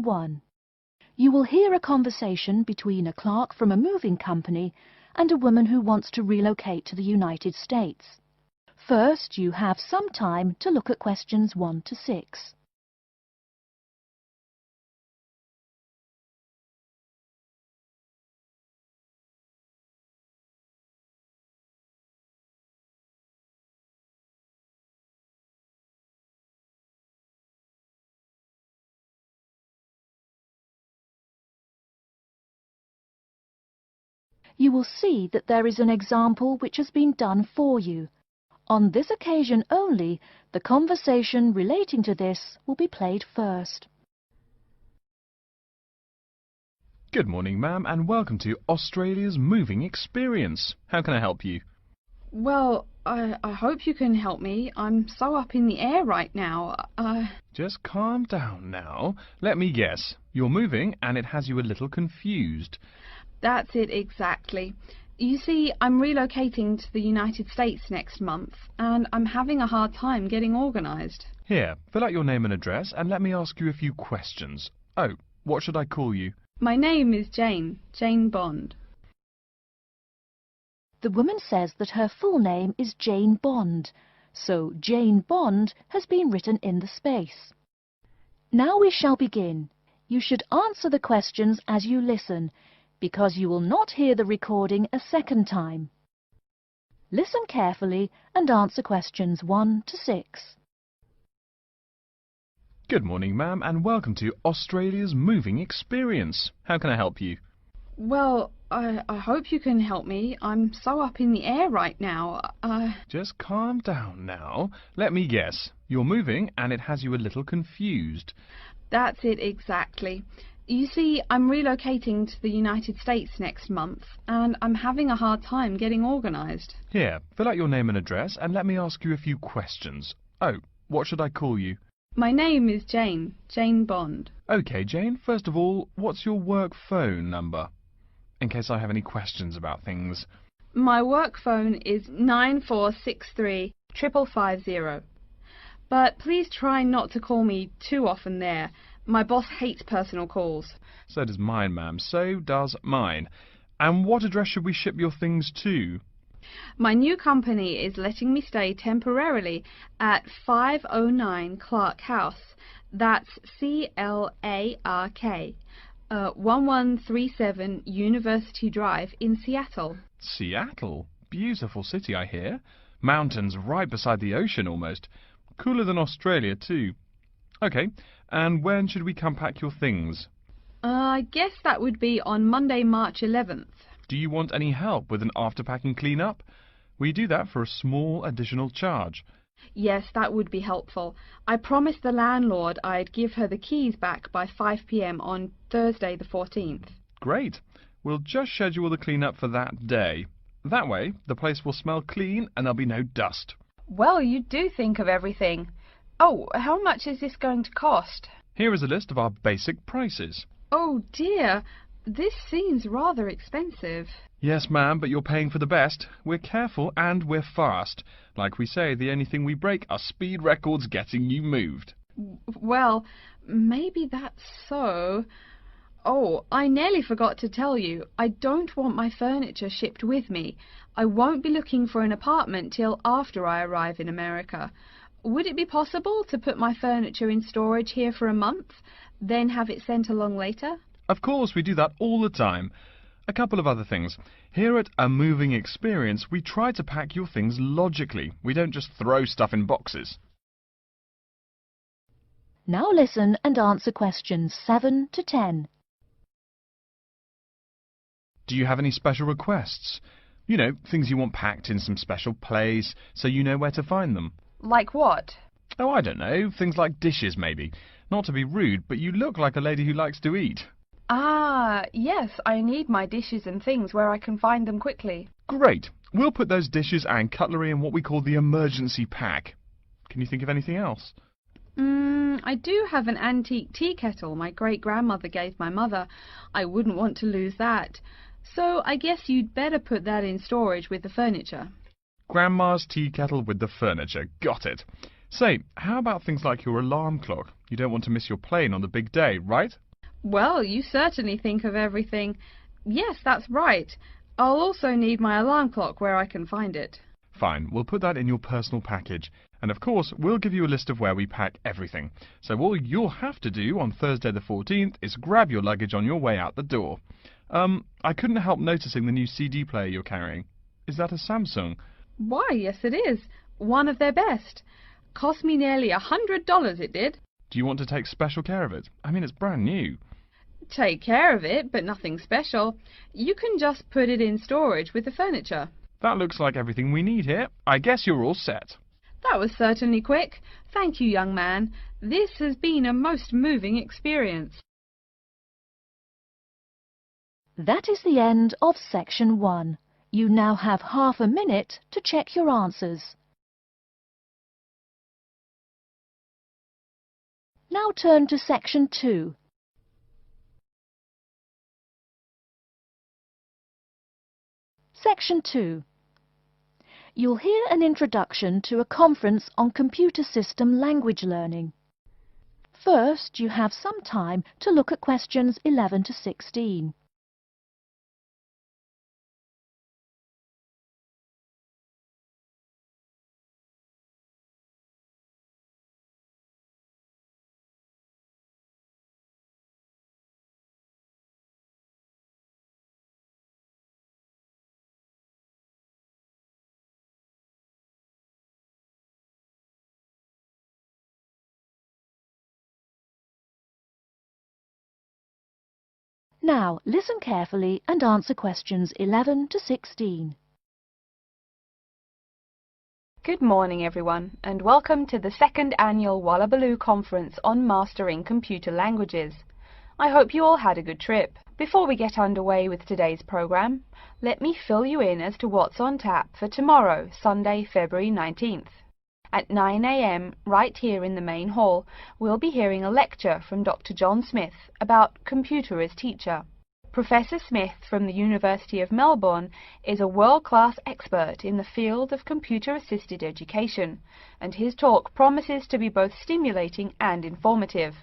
Question 1. You will hear a conversation between a clerk from a moving company and a woman who wants to relocate to the United States. First, you have some time to look at questions 1 to 6. You will see that there is an example which has been done for you. On this occasion only, the conversation relating to this will be played first. Good morning, ma'am, and welcome to Australia's Moving Experience. How can I help you? Well, I hope you can help me. I'm so up in the air right now. Just calm down now. Let me guess. You're moving and it has you a little confused. That's it exactly. You see, I'm relocating to the United States next month, and I'm having a hard time getting organised. Here, fill out your name and address and let me ask you a few questions. Oh, what should I call you? My name is Jane Bond. The woman says that her full name is Jane Bond, so Jane Bond has been written in the space. Now we shall begin. You should answer the questions as you listen, because you will not hear the recording a second time. Listen carefully and answer questions 1 to 6. Good morning, ma'am, and welcome to Australia's Moving Experience. How can I help you? Well, I hope you can help me. I'm so up in the air right now. Just calm down now. Let me guess. You're moving and it has you a little confused. That's it exactly. You see, I'm relocating to the United States next month, and I'm having a hard time getting organised. Here, fill out your name and address and let me ask you a few questions. Oh, what should I call you? My name is Jane Bond. OK, Jane, first of all, what's your work phone number? In case I have any questions about things. My work phone is 9463 550. But please try not to call me too often there. My boss hates personal calls. So does mine, ma'am. So does mine. And what address should we ship your things to? My new company is letting me stay temporarily at 509 Clark House. That's CLARK, 1137 University Drive in Seattle. Seattle? Beautiful city, I hear. Mountains right beside the ocean almost. Cooler than Australia, too. OK, and when should we come pack your things? I guess that would be on Monday, March 11th. Do you want any help with an after-packing clean-up? We do that for a small additional charge. Yes, that would be helpful. I promised the landlord I'd give her the keys back by 5 p.m. on Thursday the 14th. Great. We'll just schedule the clean-up for that day. That way, the place will smell clean and there'll be no dust. Well, you do think of everything. Oh, how much is this going to cost? Here is a list of our basic prices. Oh dear, this seems rather expensive. Yes, ma'am, but you're paying for the best. We're careful and we're fast. Like we say, the only thing we break are speed records getting you moved. Well, maybe that's so. Oh, I nearly forgot to tell you. I don't want my furniture shipped with me. I won't be looking for an apartment till after I arrive in America. Would it be possible to put my furniture in storage here for a month, then have it sent along later? Of course, we do that all the time. A couple of other things. Here at A Moving Experience, we try to pack your things logically. We don't just throw stuff in boxes. Now listen and answer questions 7 to 10. Do you have any special requests? You know, things you want packed in some special place, so you know where to find them. Like what? Oh, I don't know. Things like dishes, maybe. Not to be rude, but you look like a lady who likes to eat. Ah, yes, I need my dishes and things where I can find them quickly. Great. We'll put those dishes and cutlery in what we call the emergency pack. Can you think of anything else? I do have an antique tea kettle my great-grandmother gave my mother. I wouldn't want to lose that. So I guess you'd better put that in storage with the furniture. Grandma's tea kettle with the furniture. Got it. Say, how about things like your alarm clock? You don't want to miss your plane on the big day, right? Well, you certainly think of everything. Yes, that's right. I'll also need my alarm clock where I can find it. Fine, we'll put that in your personal package. And of course, we'll give you a list of where we pack everything. So all you'll have to do on Thursday the 14th is grab your luggage on your way out the door. I couldn't help noticing the new CD player you're carrying. Is that a Samsung? Why, yes it is. One of their best. Cost me nearly $100 it did. Do you want to take special care of it? I mean, it's brand new. Take care of it, but nothing special. You can just put it in storage with the furniture. That looks like everything we need here. I guess you're all set. That was certainly quick. Thank you, young man. This has been a most moving experience. That is the end of section 1. You now have half a minute to check your answers. Now turn to section 2. Section 2. You'll hear an introduction to a conference on computer system language learning. First, you have some time to look at questions 11 to 16. Now, listen carefully and answer questions 11 to 16. Good morning everyone, and welcome to the second annual Wallabaloo Conference on Mastering Computer Languages. I hope you all had a good trip. Before we get underway with today's program, let me fill you in as to what's on tap for tomorrow, Sunday, February 19th. At 9 a.m, right here in the main hall, we'll be hearing a lecture from Dr. John Smith about computer as teacher. Professor Smith from the University of Melbourne is a world-class expert in the field of computer-assisted education, and his talk promises to be both stimulating and informative.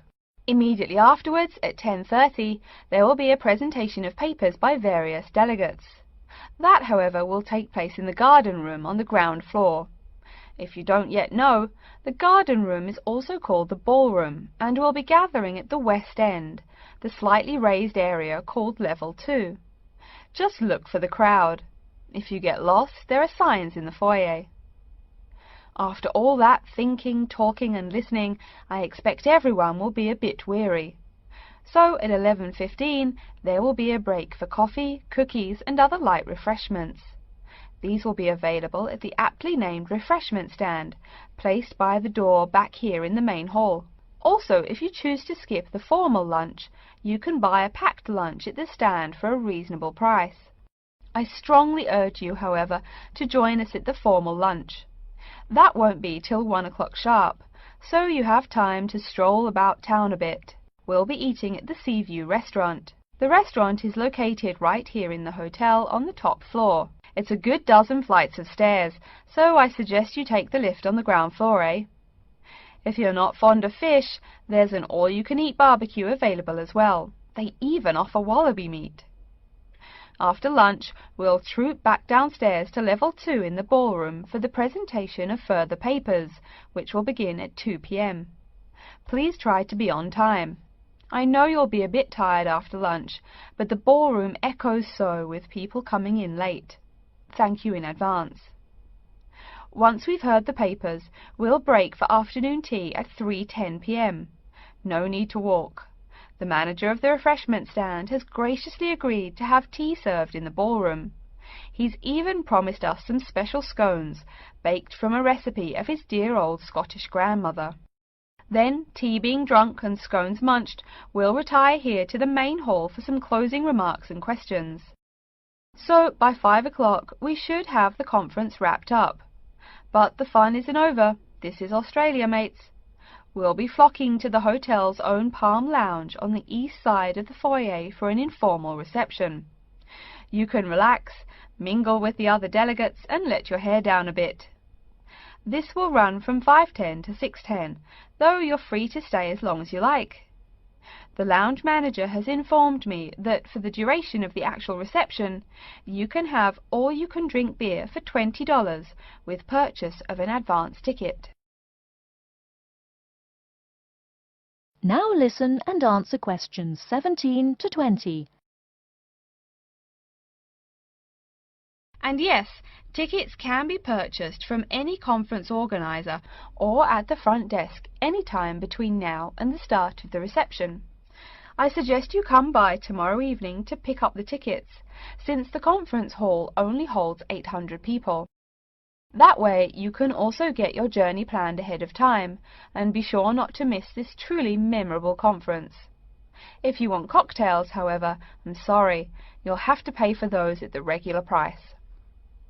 Immediately afterwards, at 10:30, there will be a presentation of papers by various delegates. That, however, will take place in the garden room on the ground floor. If you don't yet know, the garden room is also called the ballroom, and will be gathering at the west end, the slightly raised area called Level 2. Just look for the crowd. If you get lost, there are signs in the foyer. After all that thinking, talking and listening, I expect everyone will be a bit weary. So at 11:15, there will be a break for coffee, cookies and other light refreshments. These will be available at the aptly named refreshment stand, placed by the door back here in the main hall. Also, if you choose to skip the formal lunch, you can buy a packed lunch at the stand for a reasonable price. I strongly urge you, however, to join us at the formal lunch. That won't be till 1 o'clock sharp, so you have time to stroll about town a bit. We'll be eating at the Seaview restaurant. The restaurant is located right here in the hotel on the top floor. It's a good dozen flights of stairs, so I suggest you take the lift on the ground floor, eh? If you're not fond of fish, there's an all-you-can-eat barbecue available as well. They even offer wallaby meat. After lunch, we'll troop back downstairs to Level 2 in the ballroom for the presentation of further papers, which will begin at 2 p.m. Please try to be on time. I know you'll be a bit tired after lunch, but the ballroom echoes so with people coming in late. Thank you in advance. Once we've heard the papers, we'll break for afternoon tea at 3:10 p.m. No need to walk. The manager of the refreshment stand has graciously agreed to have tea served in the ballroom. He's even promised us some special scones, baked from a recipe of his dear old Scottish grandmother. Then, tea being drunk and scones munched, we'll retire here to the main hall for some closing remarks and questions. So, by 5 o'clock, we should have the conference wrapped up. But the fun isn't over. This is Australia, mates. We'll be flocking to the hotel's own Palm Lounge on the east side of the foyer for an informal reception. You can relax, mingle with the other delegates, and let your hair down a bit. This will run from 5:10 to 6:10, though you're free to stay as long as you like. The lounge manager has informed me that for the duration of the actual reception, you can have all-you-can-drink beer for $20 with purchase of an advance ticket. Now listen and answer questions 17 to 20. And yes, tickets can be purchased from any conference organizer or at the front desk any time between now and the start of the reception. I suggest you come by tomorrow evening to pick up the tickets, since the conference hall only holds 800 people. That way you can also get your journey planned ahead of time and be sure not to miss this truly memorable conference. If you want cocktails, however, I'm sorry, you'll have to pay for those at the regular price.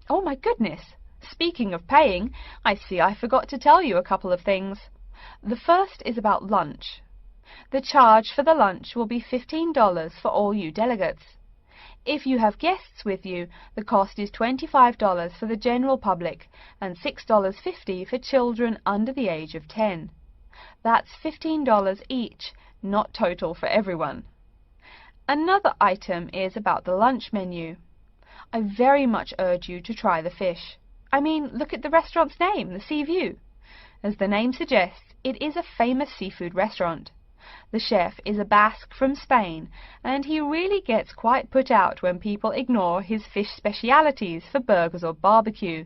Oh my goodness! Speaking of paying, I see I forgot to tell you a couple of things. The first is about lunch. The charge for the lunch will be $15 for all you delegates. If you have guests with you, the cost is $25 for the general public and $6.50 for children under the age of 10. That's $15 each, not total for everyone. Another item is about the lunch menu. I very much urge you to try the fish. I mean, look at the restaurant's name, the Sea View. As the name suggests, it is a famous seafood restaurant. The chef is a Basque from Spain, and he really gets quite put out when people ignore his fish specialities for burgers or barbecue.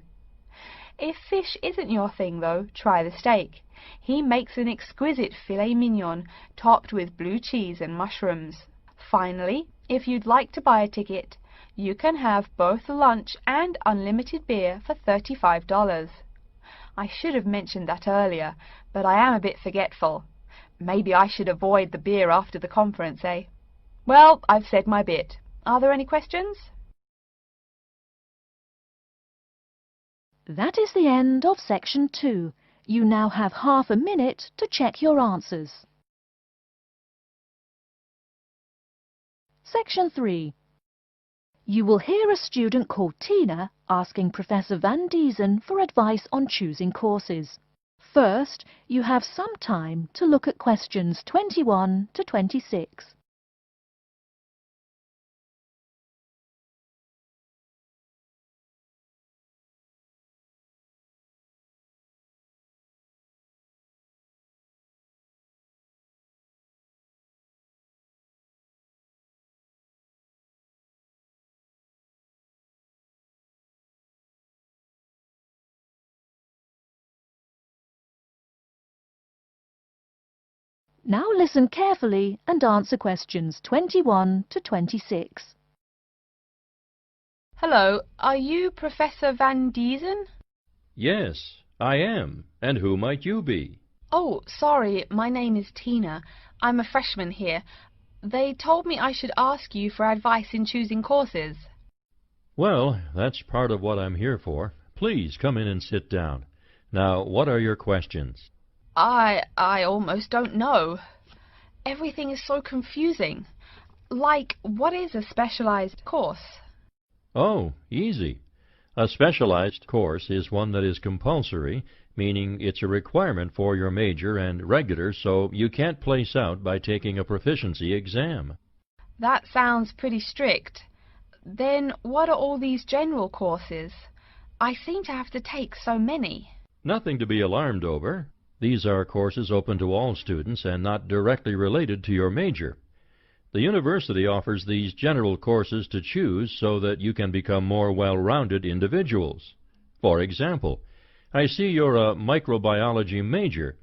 If fish isn't your thing, though, try the steak. He makes an exquisite filet mignon topped with blue cheese and mushrooms. Finally, if you'd like to buy a ticket, you can have both lunch and unlimited beer for $35. I should have mentioned that earlier, but I am a bit forgetful. Maybe I should avoid the beer after the conference, eh? Well, I've said my bit. Are there any questions? That is the end of section 2. You now have half a minute to check your answers. Section 3. You will hear a student called Tina asking Professor Van Diezen for advice on choosing courses. First, you have some time to look at questions 21 to 26. Now listen carefully and answer questions 21 to 26. Hello, are you Professor Van Diezen? Yes, I am. And who might you be? Oh, sorry, my name is Tina. I'm a freshman here. They told me I should ask you for advice in choosing courses. Well, that's part of what I'm here for. Please come in and sit down. Now, what are your questions? I almost don't know. Everything is so confusing. Like, what is a specialized course? Oh, easy. A specialized course is one that is compulsory, meaning it's a requirement for your major, and regular, so you can't place out by taking a proficiency exam. That sounds pretty strict. Then what are all these general courses? I seem to have to take so many. Nothing to be alarmed over. These are courses open to all students and not directly related to your major. The university offers these general courses to choose so that you can become more well-rounded individuals. For example, I see you're a microbiology major,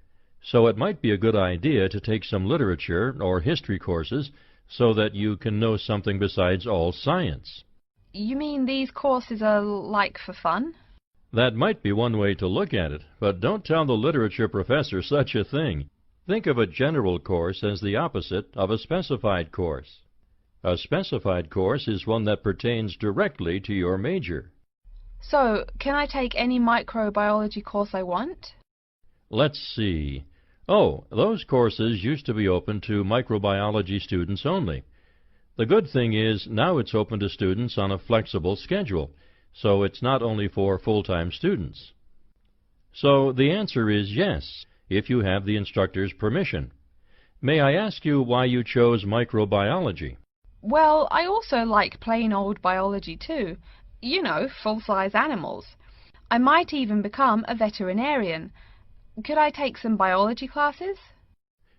so it might be a good idea to take some literature or history courses so that you can know something besides all science. You mean these courses are like for fun? That might be one way to look at it, but don't tell the literature professor such a thing. Think of a general course as the opposite of a specified course. A specified course is one that pertains directly to your major. So, can I take any microbiology course I want? Let's see. Oh, those courses used to be open to microbiology students only. The good thing is now it's open to students on a flexible schedule, so it's not only for full-time students. So the answer is yes, if you have the instructor's permission. May I ask you why you chose microbiology? Well, I also like plain old biology too. You know, full-size animals. I might even become a veterinarian. Could I take some biology classes?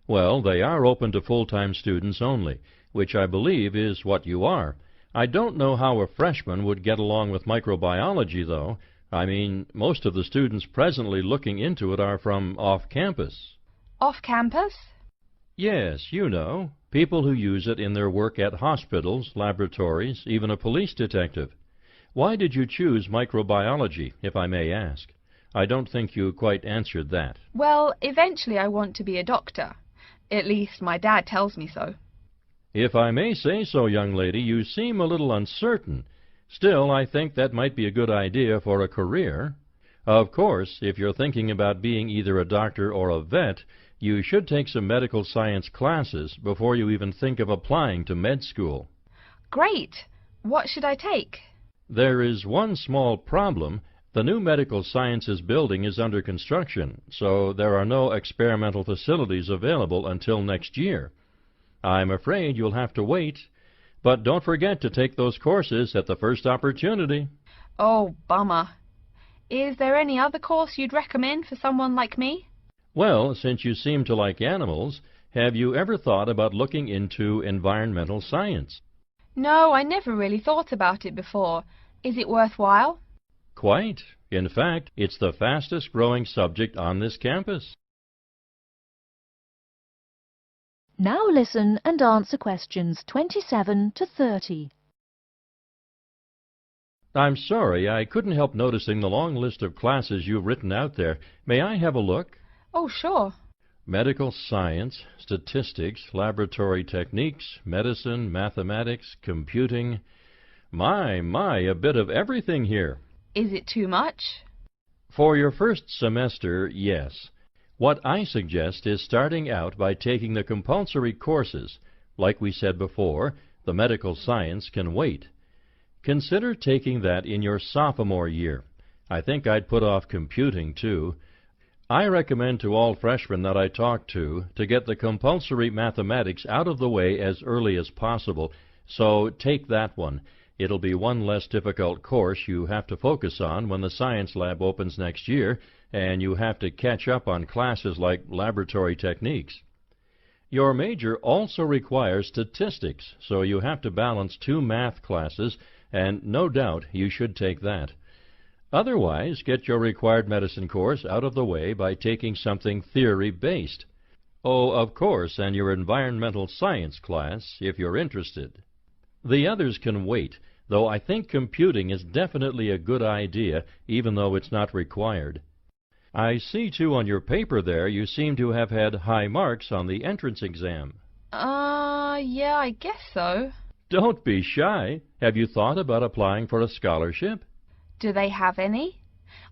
Well, they are open to full-time students only, which I believe is what you are. I don't know how a freshman would get along with microbiology, though. I mean, most of the students presently looking into it are from off-campus. Off campus? Yes, you know, people who use it in their work at hospitals, laboratories, even a police detective. Why did you choose microbiology, if I may ask? I don't think you quite answered that. Well, eventually I want to be a doctor. At least my dad tells me so. If I may say so, young lady, you seem a little uncertain. Still, I think that might be a good idea for a career. Of course, if you're thinking about being either a doctor or a vet, you should take some medical science classes before you even think of applying to med school. Great! What should I take? There is one small problem. The new medical sciences building is under construction, so there are no experimental facilities available until next year. I'm afraid you'll have to wait, but don't forget to take those courses at the first opportunity. Oh, bummer. Is there any other course you'd recommend for someone like me? Well, since you seem to like animals, have you ever thought about looking into environmental science? No, I never really thought about it before. Is it worthwhile? Quite. In fact, it's the fastest growing subject on this campus. Now listen and answer questions 27 to 30. I'm sorry, I couldn't help noticing the long list of classes you've written out there. May I have a look? Oh, sure. Medical science, statistics, laboratory techniques, medicine, mathematics, computing. My, a bit of everything here. Is it too much? For your first semester, yes. What I suggest is starting out by taking the compulsory courses. Like we said before, the medical science can wait. Consider taking that in your sophomore year. I think I'd put off computing, too. I recommend to all freshmen that I talk to get the compulsory mathematics out of the way as early as possible, so take that one. It'll be one less difficult course you have to focus on when the science lab opens next year, and you have to catch up on classes like laboratory techniques. Your major also requires statistics, so you have to balance 2 math classes, and no doubt you should take that. Otherwise, get your required medicine course out of the way by taking something theory-based. Oh, of course, and your environmental science class, if you're interested. The others can wait, though I think computing is definitely a good idea, even though it's not required. I see, too, on your paper there, you seem to have had high marks on the entrance exam. Yeah, I guess so. Don't be shy. Have you thought about applying for a scholarship? Do they have any?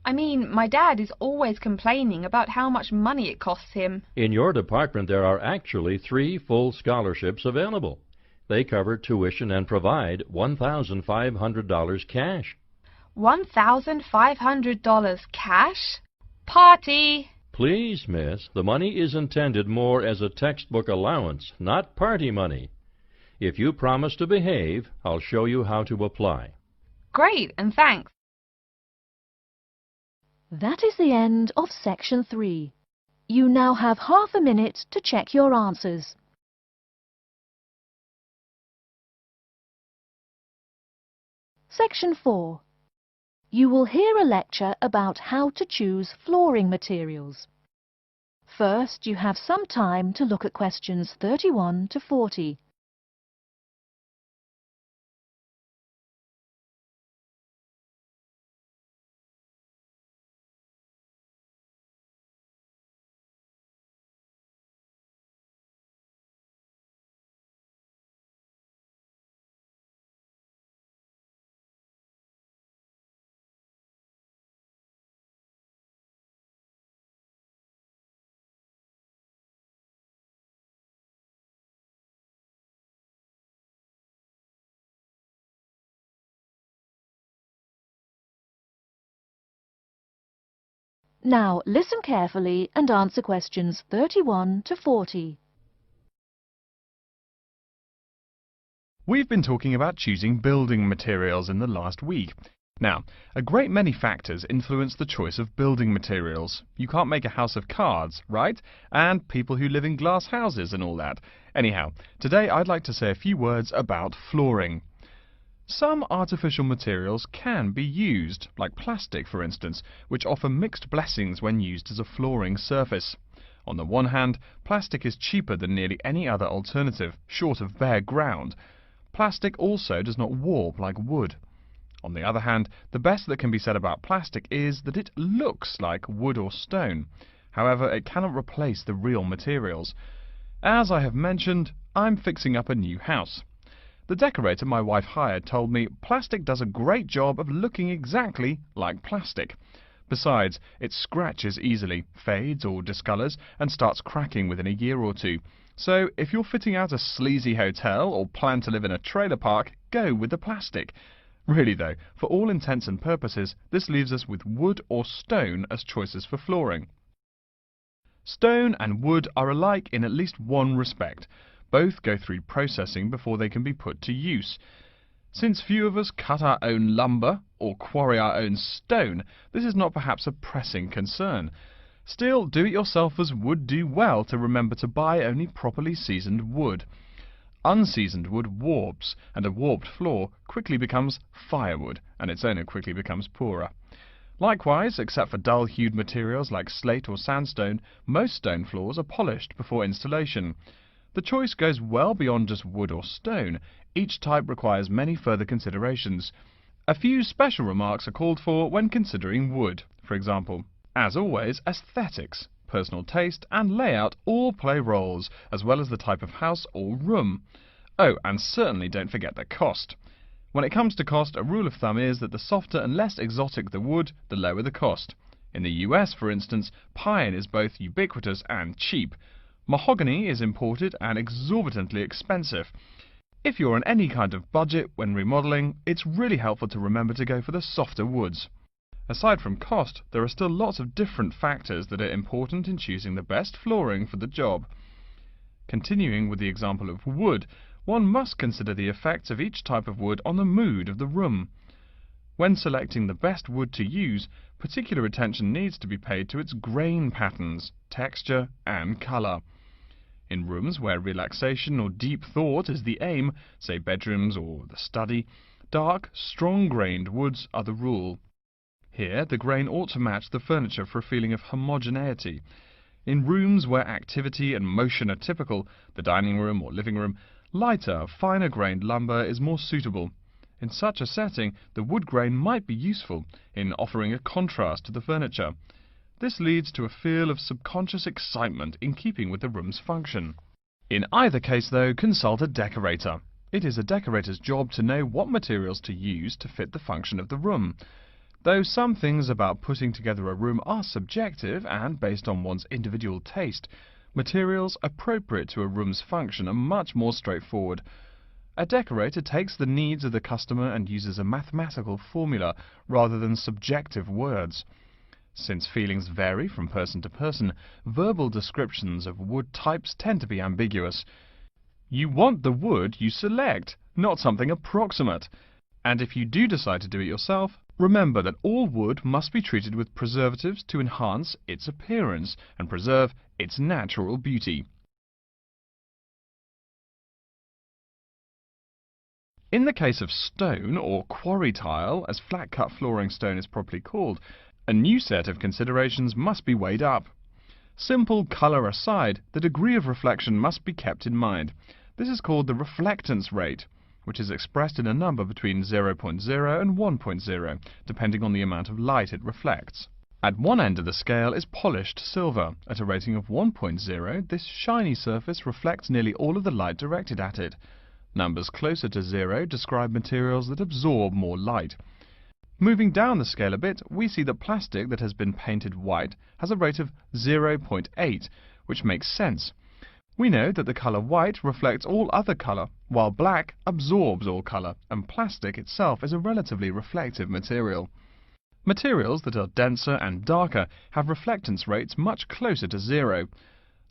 I mean, my dad is always complaining about how much money it costs him. In your department, there are actually 3 full scholarships available. They cover tuition and provide $1,500 cash. $1,500 cash? Party! Please, miss, the money is intended more as a textbook allowance, not party money. If you promise to behave, I'll show you how to apply. Great, and thanks. That is the end of section 3. You now have half a minute to check your answers. Section 4. You will hear a lecture about how to choose flooring materials. First, you have some time to look at questions 31 to 40. Now listen carefully and answer questions 31 to 40. We've been talking about choosing building materials in the last week. Now, a great many factors influence the choice of building materials. You can't make a house of cards, right? And people who live in glass houses and all that. Anyhow, today I'd like to say a few words about flooring. Some artificial materials can be used, like plastic for instance, which offer mixed blessings when used as a flooring surface. On the one hand, plastic is cheaper than nearly any other alternative, short of bare ground. Plastic also does not warp like wood. On the other hand, the best that can be said about plastic is that it looks like wood or stone. However, it cannot replace the real materials. As I have mentioned, I'm fixing up a new house. The decorator my wife hired told me plastic does a great job of looking exactly like plastic. Besides, it scratches easily, fades or discolors, and starts cracking within a year or two. So, if you're fitting out a sleazy hotel or plan to live in a trailer park, go with the plastic. Really though, for all intents and purposes, this leaves us with wood or stone as choices for flooring. Stone and wood are alike in at least one respect. Both go through processing before they can be put to use. Since few of us cut our own lumber or quarry our own stone, this is not perhaps a pressing concern. Still, do-it-yourselfers would do well to remember to buy only properly seasoned wood. Unseasoned wood warps, and a warped floor quickly becomes firewood, and its owner quickly becomes poorer. Likewise, except for dull-hued materials like slate or sandstone, most stone floors are polished before installation. The choice goes well beyond just wood or stone. Each type requires many further considerations. A few special remarks are called for when considering wood. For example, as always, aesthetics, personal taste and layout all play roles, as well as the type of house or room. Oh, and certainly don't forget the cost. When it comes to cost, a rule of thumb is that the softer and less exotic the wood, the lower the cost. In the US, for instance, pine is both ubiquitous and cheap. Mahogany is imported and exorbitantly expensive. If you're on any kind of budget when remodeling, it's really helpful to remember to go for the softer woods. Aside from cost, there are still lots of different factors that are important in choosing the best flooring for the job. Continuing with the example of wood, one must consider the effects of each type of wood on the mood of the room. When selecting the best wood to use, particular attention needs to be paid to its grain patterns, texture and colour. In rooms where relaxation or deep thought is the aim, say bedrooms or the study, dark, strong-grained woods are the rule. Here, the grain ought to match the furniture for a feeling of homogeneity. In rooms where activity and motion are typical, the dining room or living room, lighter, finer-grained lumber is more suitable. In such a setting, the wood grain might be useful in offering a contrast to the furniture. This leads to a feel of subconscious excitement in keeping with the room's function. In either case, though, consult a decorator. It is a decorator's job to know what materials to use to fit the function of the room. Though some things about putting together a room are subjective and based on one's individual taste, materials appropriate to a room's function are much more straightforward. A decorator takes the needs of the customer and uses a mathematical formula rather than subjective words. Since feelings vary from person to person, verbal descriptions of wood types tend to be ambiguous. You want the wood you select, not something approximate. And if you do decide to do it yourself, remember that all wood must be treated with preservatives to enhance its appearance and preserve its natural beauty. In the case of stone or quarry tile, as flat-cut flooring stone is properly called, a new set of considerations must be weighed up. Simple colour aside, the degree of reflection must be kept in mind. This is called the reflectance rate, which is expressed in a number between 0.0 and 1.0, depending on the amount of light it reflects. At one end of the scale is polished silver. At a rating of 1.0, this shiny surface reflects nearly all of the light directed at it. Numbers closer to 0 describe materials that absorb more light. Moving down the scale a bit, we see that plastic that has been painted white has a rate of 0.8, which makes sense. We know that the colour white reflects all other colour, while black absorbs all colour, and plastic itself is a relatively reflective material. Materials that are denser and darker have reflectance rates much closer to 0.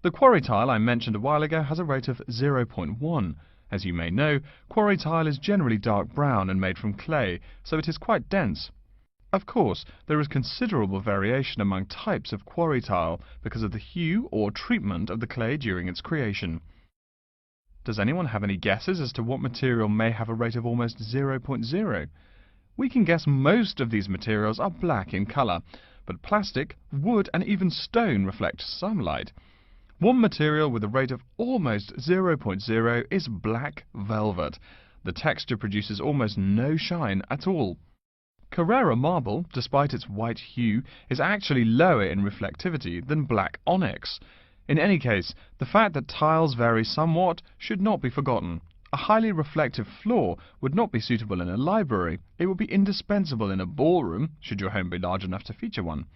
The quarry tile I mentioned a while ago has a rate of 0.1. As you may know, quarry tile is generally dark brown and made from clay, so it is quite dense. Of course, there is considerable variation among types of quarry tile because of the hue or treatment of the clay during its creation. Does anyone have any guesses as to what material may have a rate of almost 0.0? We can guess most of these materials are black in colour, but plastic, wood and even stone reflect some light. One material with a rate of almost 0.0 is black velvet. The texture produces almost no shine at all. Carrara marble, despite its white hue, is actually lower in reflectivity than black onyx. In any case, the fact that tiles vary somewhat should not be forgotten. A highly reflective floor would not be suitable in a library. It would be indispensable in a ballroom, should your home be large enough to feature one.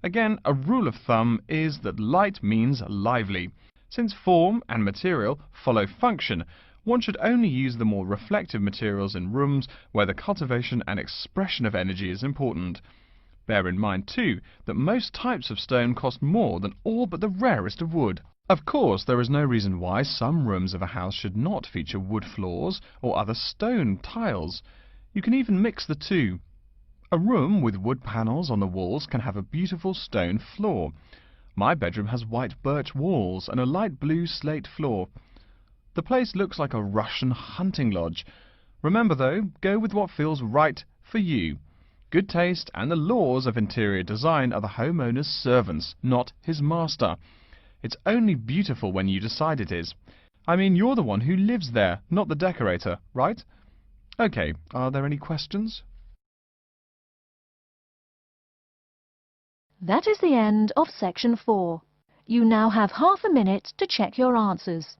Again, a rule of thumb is that light means lively. Since form and material follow function, one should only use the more reflective materials in rooms where the cultivation and expression of energy is important. Bear in mind, too, that most types of stone cost more than all but the rarest of wood. Of course, there is no reason why some rooms of a house should not feature wood floors or other stone tiles. You can even mix the two. A room with wood panels on the walls can have a beautiful stone floor. My bedroom has white birch walls and a light blue slate floor. The place looks like a Russian hunting lodge. Remember though, go with what feels right for you. Good taste and the laws of interior design are the homeowner's servants, not his master. It's only beautiful when you decide it is. I mean, you're the one who lives there, not the decorator, right? Okay, are there any questions? That is the end of section 4. You now have half a minute to check your answers.